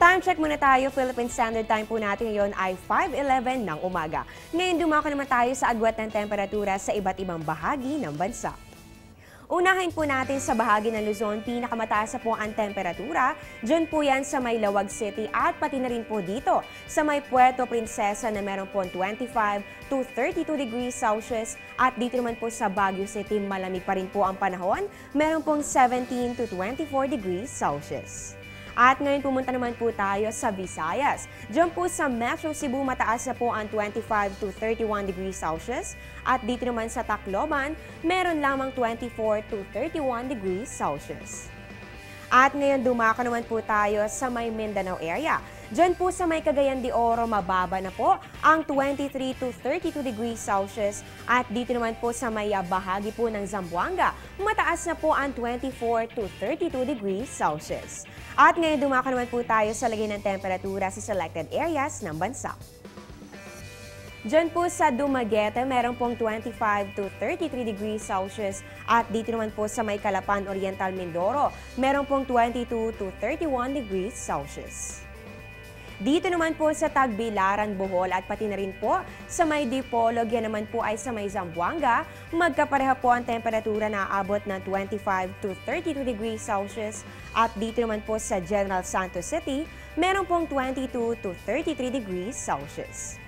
Time check muna tayo. Philippine Standard Time po natin ngayon ay 5:11 ng umaga. Ngayon dumako naman tayo sa agwat ng temperatura sa iba't ibang bahagi ng bansa. Unahin po natin sa bahagi ng Luzon, pinakamataas na po ang temperatura. Diyan po yan sa may Lawag City at pati na rin po dito sa may Puerto Princesa na meron po 25 to 32 degrees Celsius. At dito naman po sa Baguio City, malamig pa rin po ang panahon. Meron pong 17 to 24 degrees Celsius. At ngayon pumunta naman po tayo sa Visayas. Diyan po sa Metro Cebu, mataas na po ang 25 to 31 degrees Celsius. At dito naman sa Tacloban, meron lamang 24 to 31 degrees Celsius. At ngayon dumako naman po tayo sa may Mindanao area. Diyan po sa may Cagayan de Oro, mababa na po ang 23 to 32 degrees Celsius. At dito naman po sa may bahagi po ng Zamboanga, mataas na po ang 24 to 32 degrees Celsius. At ngayon dumako naman po tayo sa lagay ng temperatura sa selected areas ng bansa. Diyan po sa Dumaguete, meron pong 25 to 33 degrees Celsius. At dito naman po sa may Calapan Oriental, Mindoro, meron pong 22 to 31 degrees Celsius. Dito naman po sa Tagbilaran, Bohol at pati na rin po sa may Dipolog, yan naman po ay sa may Zamboanga, magkapareha po ang temperatura na aabot ng 25 to 32 degrees Celsius. At dito naman po sa General Santos City, meron pong 22 to 33 degrees Celsius.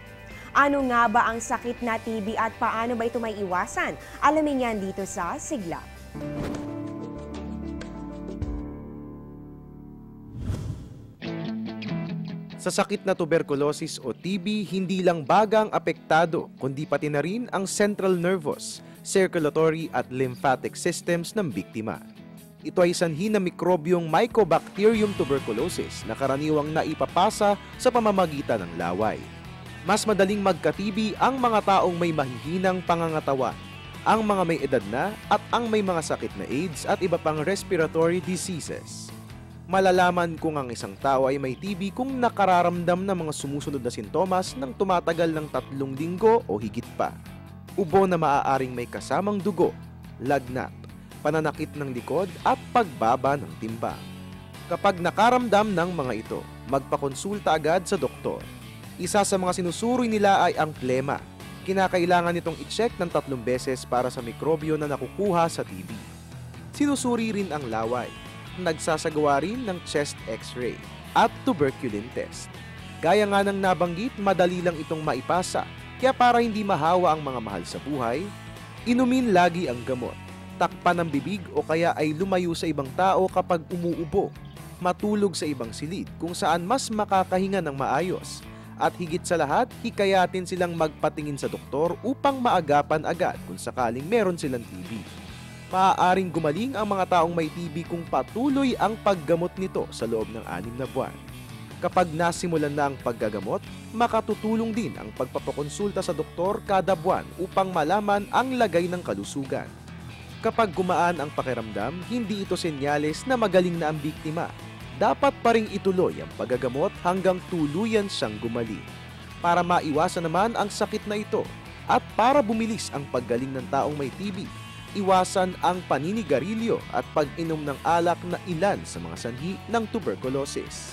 Ano nga ba ang sakit na TB at paano ba ito may iwasan? Alamin yan dito sa Sigla. Sa sakit na tuberculosis o TB, hindi lang baga ang apektado, kundi pati na rin ang central nervous, circulatory at lymphatic systems ng biktima. Ito ay sanhi ng mikrobyong Mycobacterium tuberculosis na karaniwang naipapasa sa pamamagitan ng laway. Mas madaling magka-TB ang mga taong may mahihinang pangangatawan, ang mga may edad na at ang may mga sakit na AIDS at iba pang respiratory diseases. Malalaman kung ang isang tao ay may TB kung nakararamdam ng mga sumusunod na sintomas ng tumatagal ng 3 linggo o higit pa. Ubo na maaaring may kasamang dugo, lagnat, pananakit ng likod at pagbaba ng timbang. Kapag nakaramdam ng mga ito, magpakonsulta agad sa doktor. Isa sa mga sinusuri nila ay ang plema. Kinakailangan itong i-check ng 3 beses para sa mikrobyo na nakukuha sa TB. Sinusuri rin ang laway. Nagsasagawa rin ng chest x-ray at tuberculin test. Gaya nga ng nabanggit, madali lang itong maipasa. Kaya para hindi mahawa ang mga mahal sa buhay, inumin lagi ang gamot. Takpan ang bibig o kaya ay lumayo sa ibang tao kapag umuubo. Matulog sa ibang silid kung saan mas makakahinga ng maayos. At higit sa lahat, hikayatin silang magpatingin sa doktor upang maagapan agad kung sakaling meron silang TB. Maaaring gumaling ang mga taong may TB kung patuloy ang paggamot nito sa loob ng 6 na buwan. Kapag nasimulan na ang paggagamot, makatutulong din ang pagpapakonsulta sa doktor kada buwan upang malaman ang lagay ng kalusugan. Kapag gumaan ang pakiramdam, hindi ito senyales na magaling na ang biktima. Dapat pa ring ituloy ang paggagamot hanggang tuluyan siyang gumaling. Para maiwasan naman ang sakit na ito at para bumilis ang paggaling ng taong may TB, iwasan ang paninigarilyo at pag-inom ng alak na ilan sa mga sanhi ng tuberculosis.